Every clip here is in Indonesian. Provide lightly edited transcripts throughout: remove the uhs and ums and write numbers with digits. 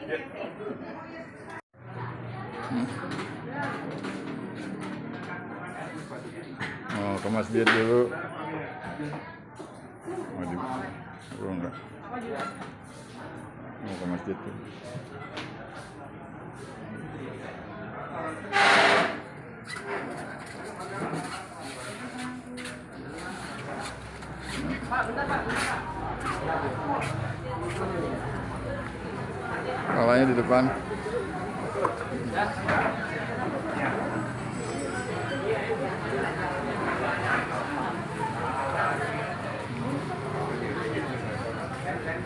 Oh, ke masjid dulu. Oh, enggak. Mau ke masjid tuh. Kalanya di depan.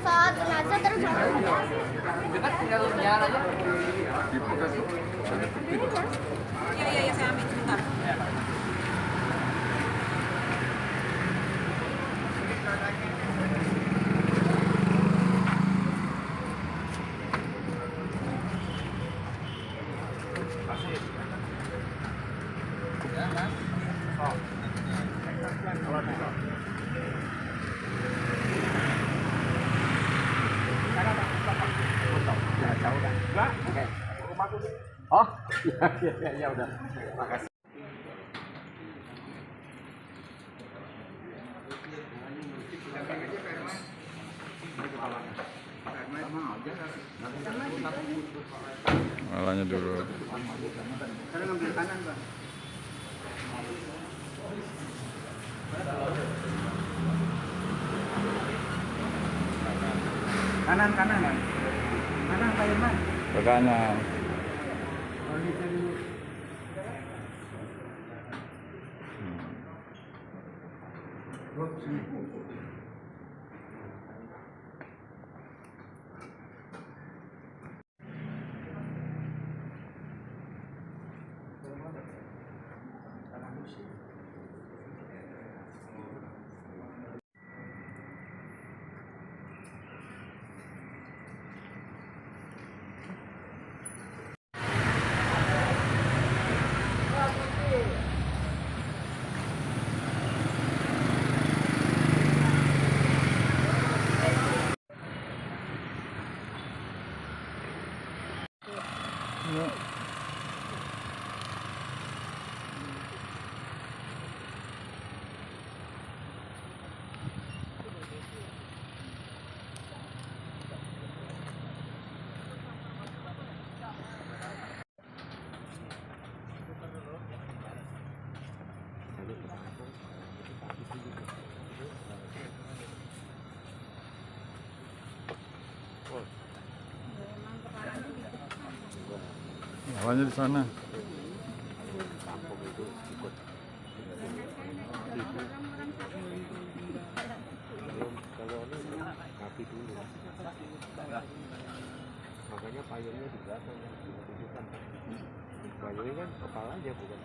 Saat jenazah terus dekat tinggal jalan aja. Iya, saya ambil sebentar. Oh, ya udah. Makasih. Kalanya dulu. Sekarang ngambil kanan, Bang. Kanan, Bang. Kanan, Pak Irman. Ke kanan. Kalanya di sana. Makanya payungnya di belakang, payungnya kan kepala aja bukan.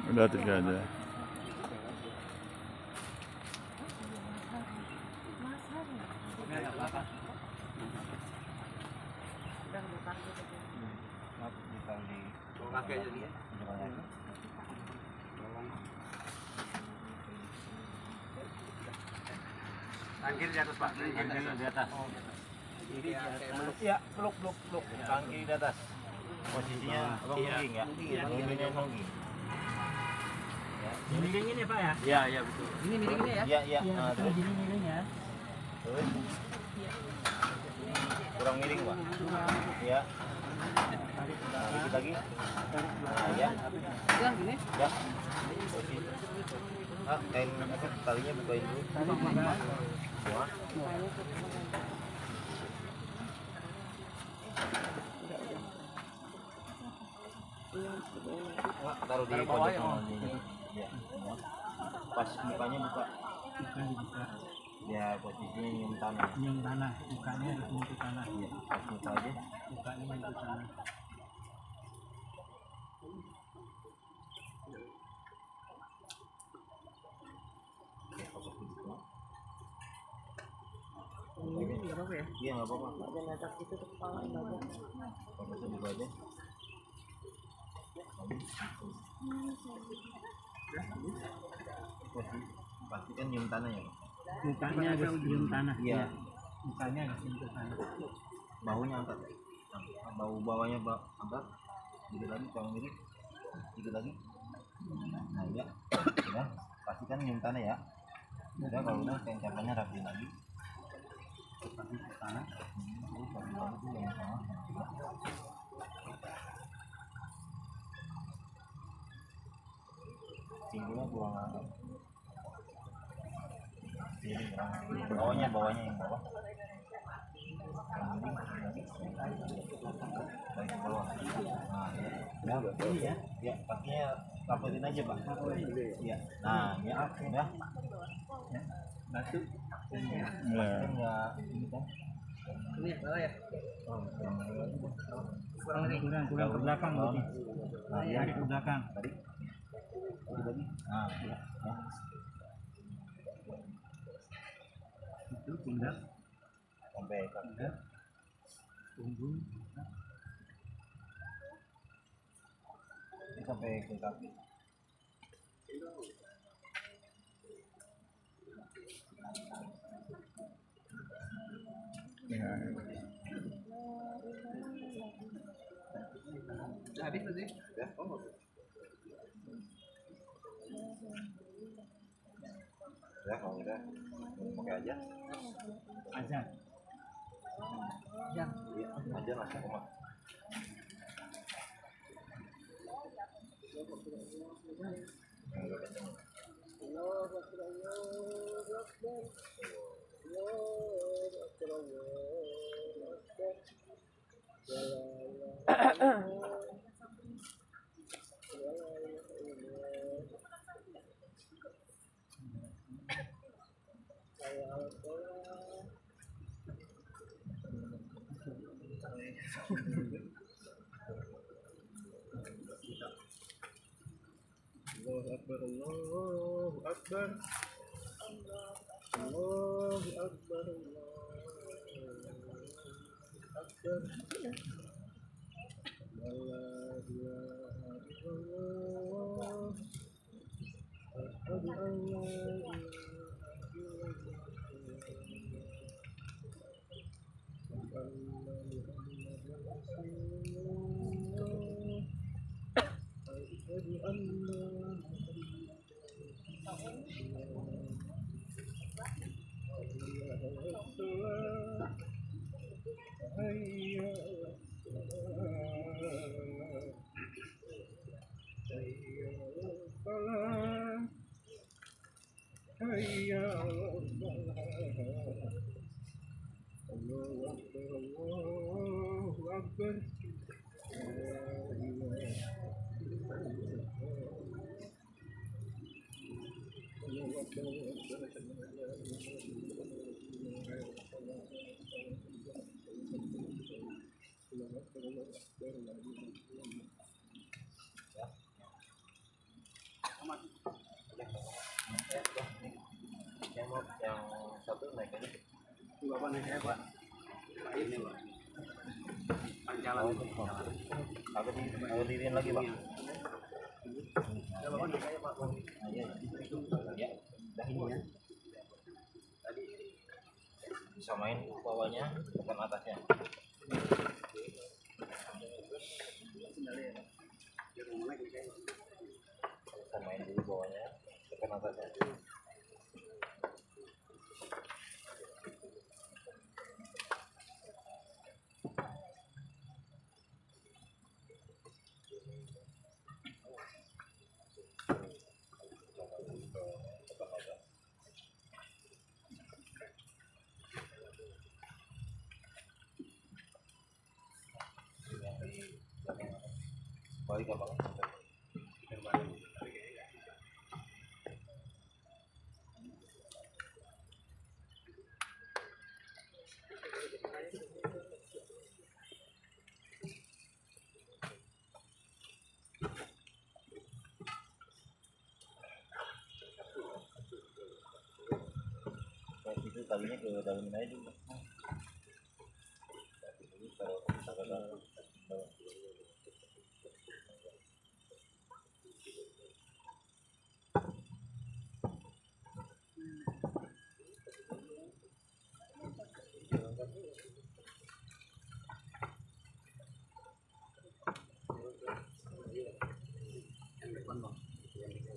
Udah 3 aja. Tangkir di atas, Pak. Tangkir di atas. Ini ya, peluk. Tangkir di atas. Posisinya abang moving ya? Movingnya moving. Miringin ya, Pak ya? Iya, betul. Ini miringin ya? Iya. Terus gini miring ya. Terus. Kurang miring, Pak. Iya. Dikit lagi. Nah, ya. Yang gini? Ya. Kain talinya bukain dulu. Semua. Taruh di bawah ya. Pas mukanya buka. Ya posisinya nyium tanah. Mukanya harus nyentuh tanah. Iya, pas muka aja. Mukanya Iya nggak apa-apa. Fokus dulu aja. Pasti kan nyium tanah ya. Mukanya agak cium tanah. Iya. Mukanya agak cium tanah. Baunya angkat. Bau bawahnya angkat. Dikit lagi, kurang dikit. Dikit lagi. Nah ya. Udah. Pasti kan nyium tanah ya. Udah kalau udah kencapannya rapi lagi. Pasti ke tanah. Rapi lagi tuh yang sama. Pinggulnya buang angkat. Bawahnya yang bawah. Baik ke bawah. Nah, ya, ini ya. Ya, kakinya rapetin aja, Pak. Iya. Nah, ya, udah. Ya, batu. Ya. Enggak ini kan. Ini bawah ya. Oh, Kurang ke belakang berarti. Nah, ya, Tarik ke belakang. tadi. Tadi. Nah, ya. Itu pundak, Sampai ke punggung. sampai ke kaki. Ya. Habis berarti? Ya. Ya, kalau udah pakai aja. Azan. Iya, aja langsung ke rumah. Enggak kenceng. Allahu Akbar, Allahu Akbar, Allahu Akbar, Allahu Akbar. La ilaha illallah. Asyhadu an la ilaha illallah. Anna Muhammadan Rasulullah. Asyhadu anna hayya 'alas salat, hayya 'alas salat. Allahu Akbar, Allahu Akbar. La ilaha Yang satu naik aja. Bapak naik saya, Pak. Ini, Pak. Pancalan. Mau diriin lagi, Pak. Ya, Bapak naik saya, Pak. Ya, dah ini ya. Tadi disamain bawahnya bukan atasnya. Samain dulu bawahnya bukan atasnya. Balik apa? talinya ke dalam aja dulu. Kalau misalkan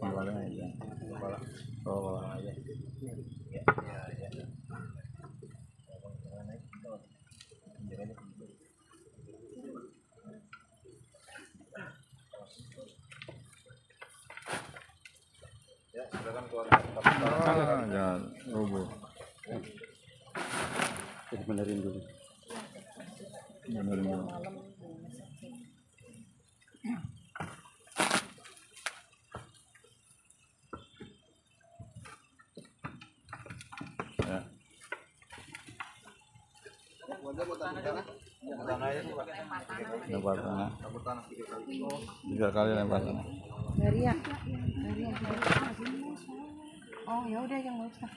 Kepala aja. Oh, aja. Ya, ya, ya. Ya, silakan keluarkan jangan rubuh. Benerin dulu. Benerin dulu. Ya. tanah aja tuh, Pak. Lempar tanah. Tabur tanah 3 kali. 3 kali lempar tanah. Dari yang oh ya udah yang nggak usah.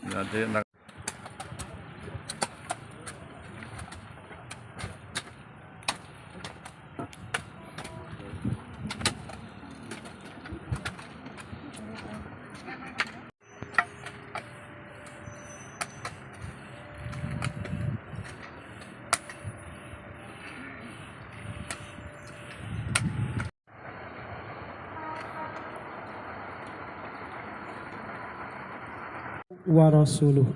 Nanti nak wa rasuluh.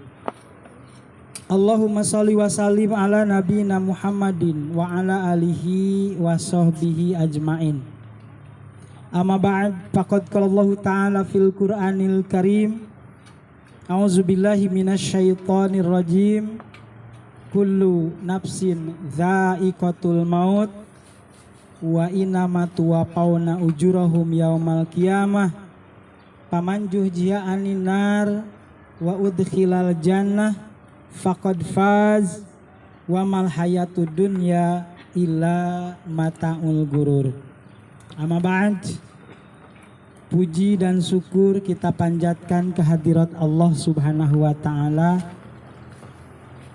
Allahumma sholli wa sallim ala nabiyina Muhammadin wa ala alihi wa sahbihi ajmain. Amma ba'd, faqad qala Allah ta'ala fil Qur'anil Karim, a'udzu billahi minasyaitonir rajim, kullu nafsin dha'iqatul maut wa innama tuwaffawna ujurahum yaumal qiyamah faman zuhziha 'anil nar wa udkhilal jannah faqad faz wa mal hayatud dunya illa mataul gurur. Amma ba'd, puji dan syukur kita panjatkan kehadirat Allah Subhanahu wa taala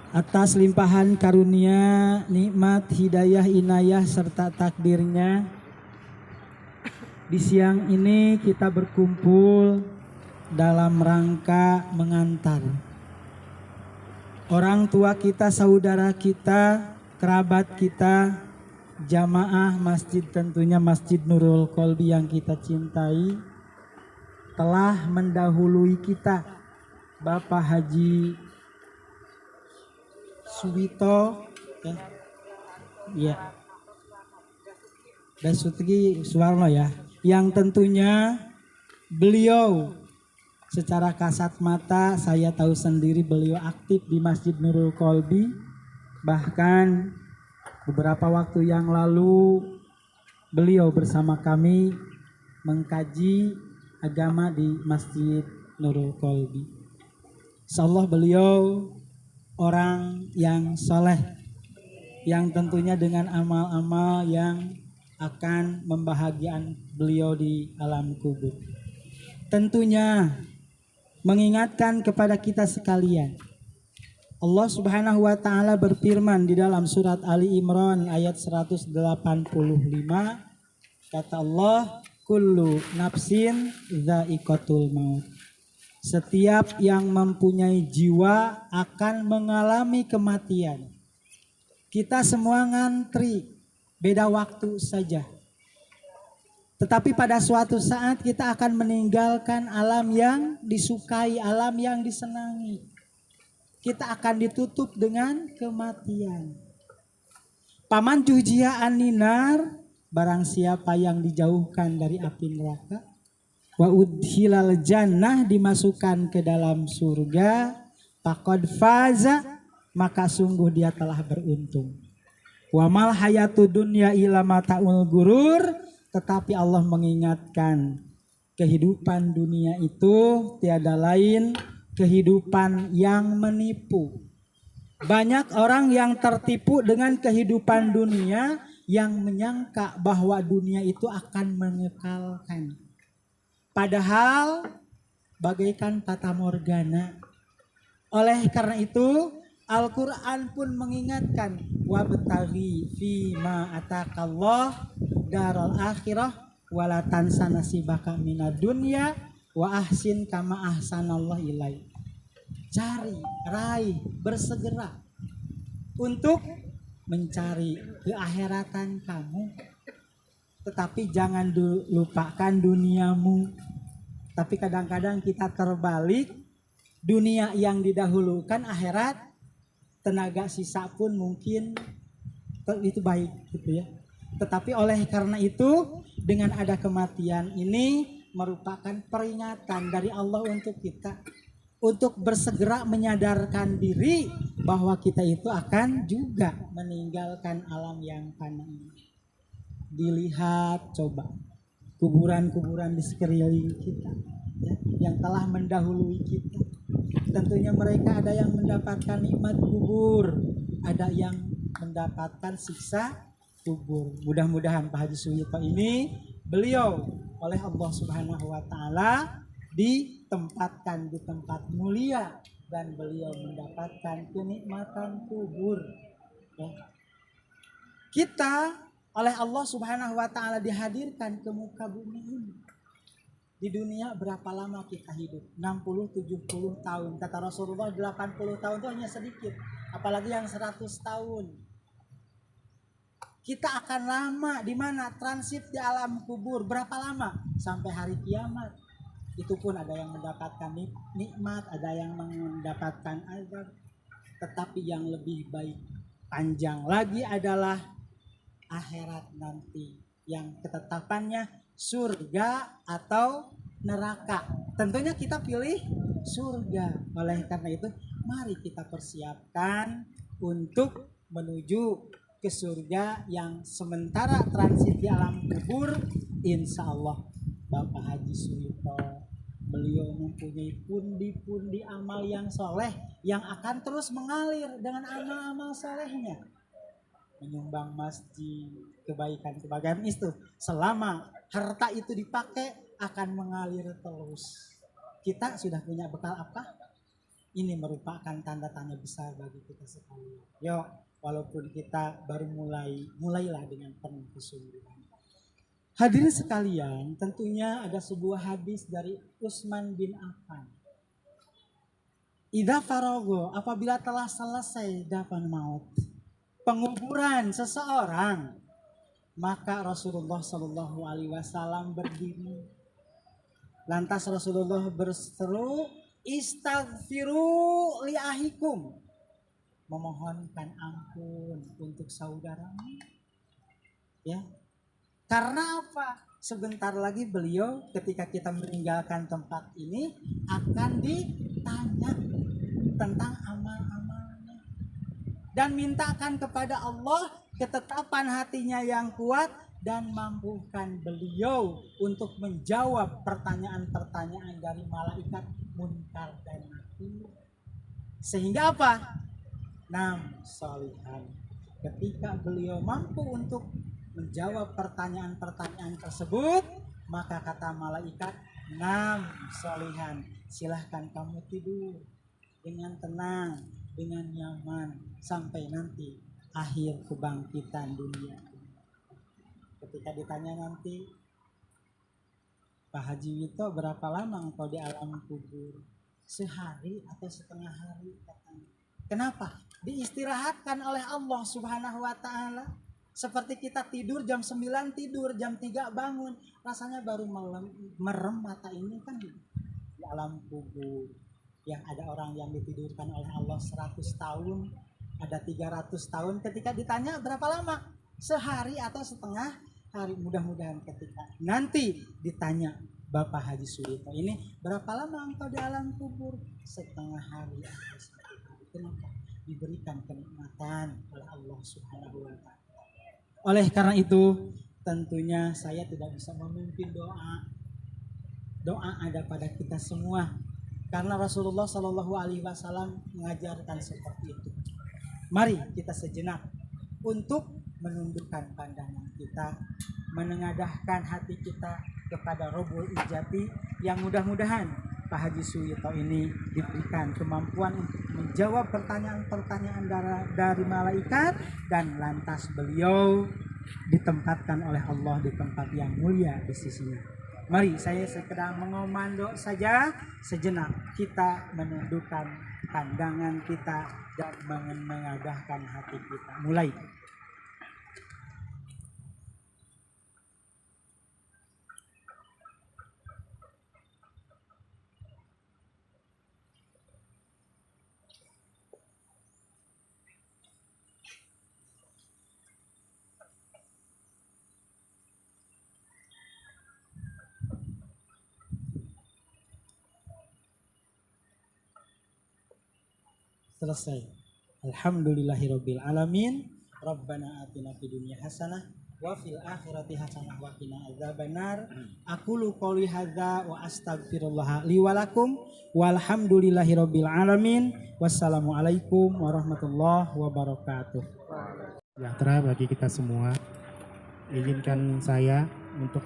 atas limpahan karunia, nikmat, hidayah, inayah serta takdirnya. Di siang ini kita berkumpul dalam rangka mengantar orang tua kita, saudara kita, kerabat kita, jamaah masjid, tentunya Masjid Nurul Qalbi yang kita cintai, telah mendahului kita, Bapak Haji Suwito ya Basuki Suwarno ya, yang tentunya beliau secara kasat mata saya tahu sendiri beliau aktif di Masjid Nurul Qalbi. Bahkan beberapa waktu yang lalu beliau bersama kami mengkaji agama di Masjid Nurul Qalbi. Insyaallah beliau orang yang soleh, yang tentunya dengan amal-amal yang akan membahagiakan beliau di alam kubur. Tentunya mengingatkan kepada kita sekalian, Allah Subhanahu wa taala berfirman di dalam surat Ali Imran ayat 185, kata Allah, kullu nafsin dha'iqatul maut. Setiap yang mempunyai jiwa akan mengalami kematian. Kita semua ngantri, beda waktu saja. Tetapi pada suatu saat kita akan meninggalkan alam yang disukai, alam yang disenangi. Kita akan ditutup dengan kematian. Paman zuhziha 'anil nar, barang siapa yang dijauhkan dari api neraka, wa udkhilal jannah, dimasukkan ke dalam surga, faqad faza, maka sungguh dia telah beruntung. Wa mal hayatud dunya illa mataul gurur, tetapi Allah mengingatkan kehidupan dunia itu tiada lain kehidupan yang menipu. Banyak orang yang tertipu dengan kehidupan dunia yang menyangka bahwa dunia itu akan mengekalkan. Padahal bagaikan fata morgana. Oleh karena itu Al-Quran pun mengingatkan wabtaghi fima atakallah darul akhirah wala tansa nasibaka minad dunya wa ahsin kama ahsanallah ilaik. Cari, raih, bersegera untuk mencari keakhiratan kamu. Tetapi jangan lupakan duniamu. Tapi kadang-kadang kita terbalik, dunia yang didahulukan akhirat, tenaga sisa pun mungkin itu baik gitu ya. Tetapi oleh karena itu dengan ada kematian ini merupakan peringatan dari Allah untuk kita untuk bersegera menyadarkan diri bahwa kita itu akan juga meninggalkan alam yang fana ini. Dilihat coba kuburan-kuburan di sekeliling kita ya, yang telah mendahului kita. Tentunya mereka ada yang mendapatkan nikmat kubur, ada yang mendapatkan siksa kubur. Mudah-mudahan Pak Haji Suyito ini beliau oleh Allah Subhanahu wa taala ditempatkan di tempat mulia dan beliau mendapatkan kenikmatan kubur. Ya. Kita oleh Allah Subhanahu wa taala dihadirkan ke muka bumi ini. Di dunia berapa lama kita hidup? 60-70 tahun. Kata Rasulullah 80 tahun itu hanya sedikit. Apalagi yang 100 tahun. Kita akan lama di mana? Transit di alam kubur. Berapa lama? Sampai hari kiamat. Itu pun ada yang mendapatkan nikmat, ada yang mendapatkan azab. Tetapi yang lebih baik, panjang lagi adalah akhirat nanti. Yang ketetapannya surga atau neraka. Tentunya kita pilih surga. Oleh karena itu, mari kita persiapkan untuk menuju ke surga yang sementara transit di alam kubur. Insya Allah Bapak Haji Suyito beliau mempunyai pundi-pundi amal yang soleh yang akan terus mengalir dengan amal-amal solehnya, menyumbang masjid, kebaikan-kebaikan itu selama harta itu dipakai akan mengalir terus. Kita sudah punya bekal apa? Ini merupakan tanda tanya besar bagi kita sekalian. Yuk, walaupun kita baru mulailah dengan penuh kesungguhan. Hadirin sekalian, tentunya ada sebuah hadis dari Utsman bin Affan. Idza farago, apabila telah selesai dafan maut, penguburan seseorang, maka Rasulullah Shallallahu Alaihi Wasallam berdiri. Lantas Rasulullah berseru, istaghfiru li ahikum, memohonkan ampun untuk saudaramu. Ya. Karena apa? Sebentar lagi beliau ketika kita meninggalkan tempat ini akan ditanya tentang amal-amalnya. Dan mintakan kepada Allah ketetapan hatinya yang kuat dan mampukan beliau untuk menjawab pertanyaan-pertanyaan dari malaikat munkar dan nakir. Sehingga apa? Solihan. Ketika beliau mampu untuk menjawab pertanyaan-pertanyaan tersebut, maka kata malaikat, solihan, silahkan kamu tidur dengan tenang, dengan nyaman sampai nanti akhir kebangkitan dunia. Ketika ditanya nanti, Pak Haji Wito, berapa lama engkau di alam kubur? Sehari atau setengah hari katanya. Kenapa? Diistirahatkan oleh Allah Subhanahu wa taala. Seperti kita tidur jam 9 tidur, jam 3 bangun. Rasanya baru merem mata ini kan di alam kubur. Yang ada orang yang ditidurkan oleh Allah 100 tahun, ada 300 tahun. Ketika ditanya berapa lama? Sehari atau setengah hari. Mudah-mudahan ketika nanti ditanya Bapak Haji Suyito ini, berapa lama engkau di alam kubur? Setengah hari atau setengah hari. Kenapa? Diberikan kenikmatan oleh Allah Subhanahu wa taala. Oleh karena itu, tentunya saya tidak bisa memimpin doa. Doa ada pada kita semua. karena Rasulullah Shallallahu Alaihi Wasallam mengajarkan seperti itu. Mari kita sejenak untuk menundukkan pandangan kita, menengadahkan hati kita kepada Rabbul Izzati, yang mudah-mudahan Pak Haji Suyito ini diberikan kemampuan untuk menjawab pertanyaan-pertanyaan dari malaikat, dan lantas beliau ditempatkan oleh Allah di tempat yang mulia di sisinya. Mari saya sekedar mengomando saja, sejenak kita menundukkan pandangan kita dan menengadahkan hati kita. Mulai. Selesai. Alhamdulillahirabbil alamin. Rabbana atina fid dunya hasanah wa fil akhirati hasanah wa qina adzabannar. Aqulu qouli hadza wa astaghfirullah li wa lakum walhamdulillahirabbil alamin. Wassalamualaikum warahmatullahi wabarakatuh. Sejahtera bagi kita semua. Izinkan saya untuk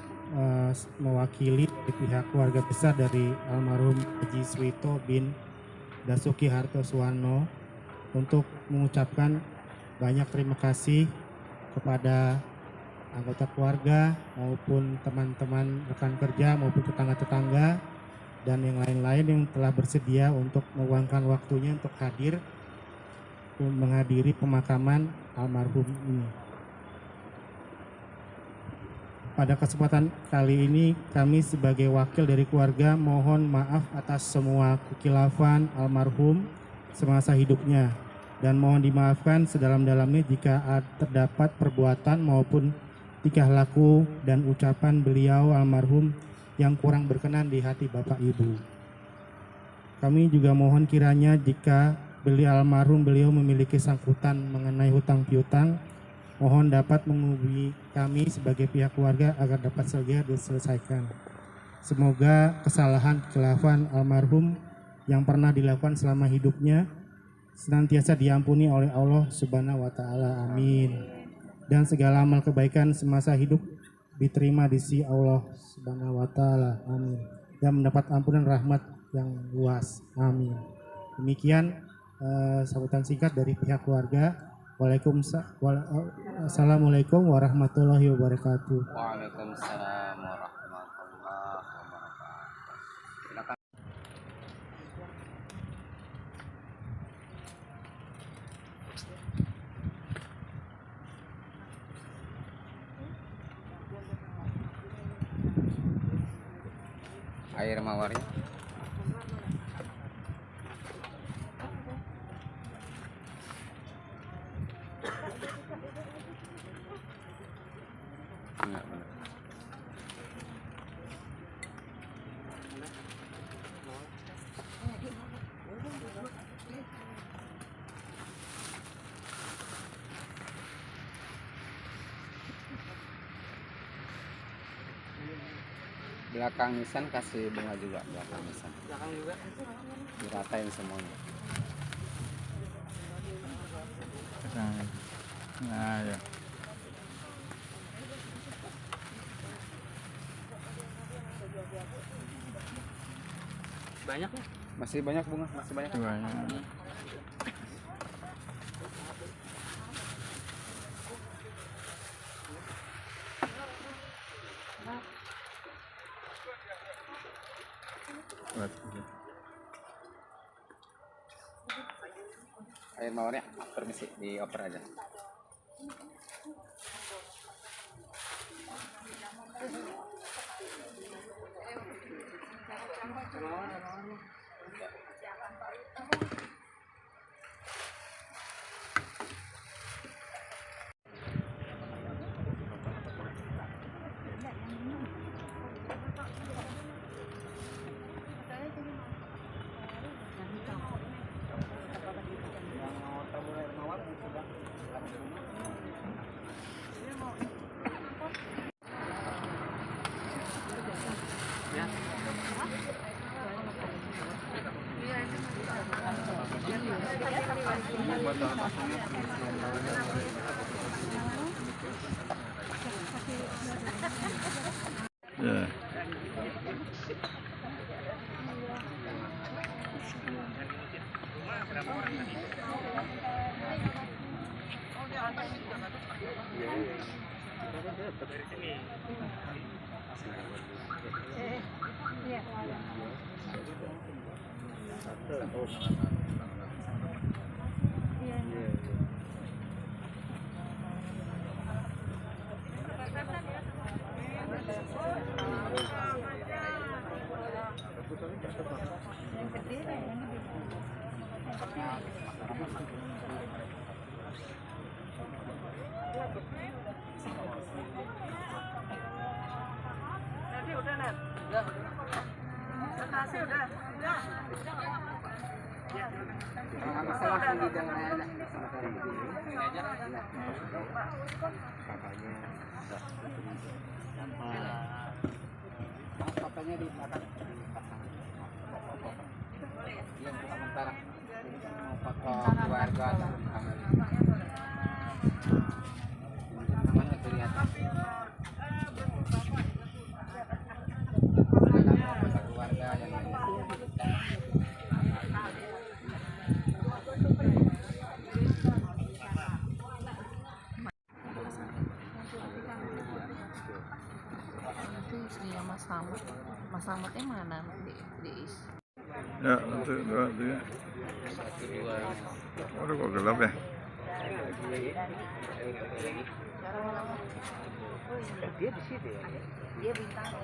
mewakili pihak keluarga besar dari almarhum Haji Suyito bin Dasuki Hartosuwarno untuk mengucapkan banyak terima kasih kepada anggota keluarga maupun teman-teman rekan kerja maupun tetangga-tetangga dan yang lain-lain yang telah bersedia untuk meluangkan waktunya untuk hadir menghadiri pemakaman almarhum ini. Pada kesempatan kali ini kami sebagai wakil dari keluarga mohon maaf atas semua kekilafan almarhum semasa hidupnya dan mohon dimaafkan sedalam-dalamnya jika terdapat perbuatan maupun tingkah laku dan ucapan beliau almarhum yang kurang berkenan di hati Bapak Ibu. Kami juga mohon kiranya jika beliau memiliki sangkutan mengenai hutang piutang, mohon dapat menghubungi kami sebagai pihak keluarga agar dapat segera diselesaikan. Semoga kesalahan kekilafan almarhum yang pernah dilakukan selama hidupnya senantiasa diampuni oleh Allah Subhanahu wa taala. Amin. Dan segala amal kebaikan semasa hidup diterima di sisi Allah Subhanahu wa taala. Amin. Dan mendapat ampunan rahmat yang luas. Amin. Demikian sambutan singkat dari pihak keluarga. Assalamualaikum warahmatullahi wabarakatuh. Waalaikumsalam warahmatullahi wabarakatuh. Silakan. Air mawarnya. Belakang nisan kasih bunga juga, belakang nisan. Belakang juga. Diratain semuanya. Nah, ya. Banyak ya? Masih banyak bunga, masih banyak. Banyak. Air mawarnya permisi dioper aja. Ya. Fotonya di belakang. Yang sementara foto keluarga dan namanya kelihatan. Foto keluarga yang Itu istrinya Mas Samad. Mas Samadnya mana? Di Ya, satu, dua, tiga. Waduh, kok gelap ya? dia di situ ya. dia bintang.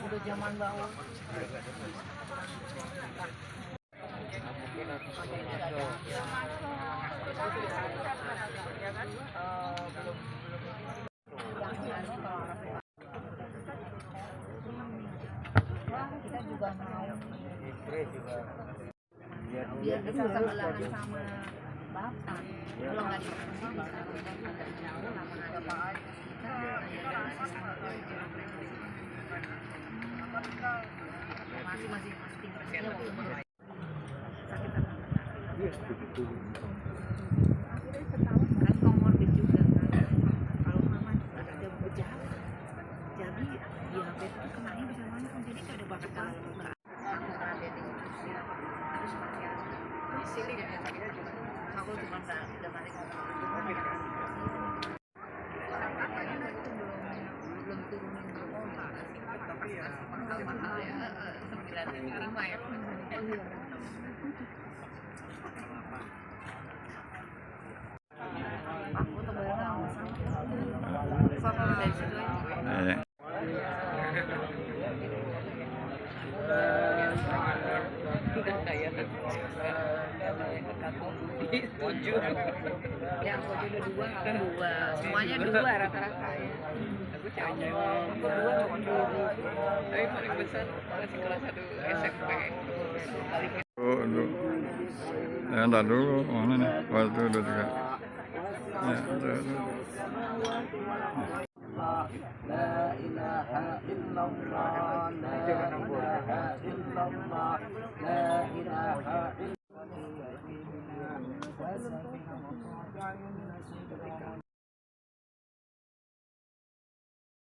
Udah zaman bau. Kita juga mau biar bisa sebelahan sama bapak. Kalau nggak dikasih agak jauh lama ada masih tinggal kan komorbid juga kan. Kalau mama juga ada gejala, jadi diabetes itu kenanya bisa langsung, jadi nggak ada bakal harus pakai sini ya. Aku cuma udah balik belum turunin berkota, tapi ya mahal ya 9 ya. Aku tuh barang sama dari situ aja. Yang aku udah dua, semuanya dua rata-rata ya. Aku cewek, aku dua. Tapi paling besar masih kelas 1 SMP. Dulu. Yang tak dulu, mana nih? Waktu dulu juga. Ya, dulu. La ilaha illallah, la ilaha illallah, la ilaha illallah.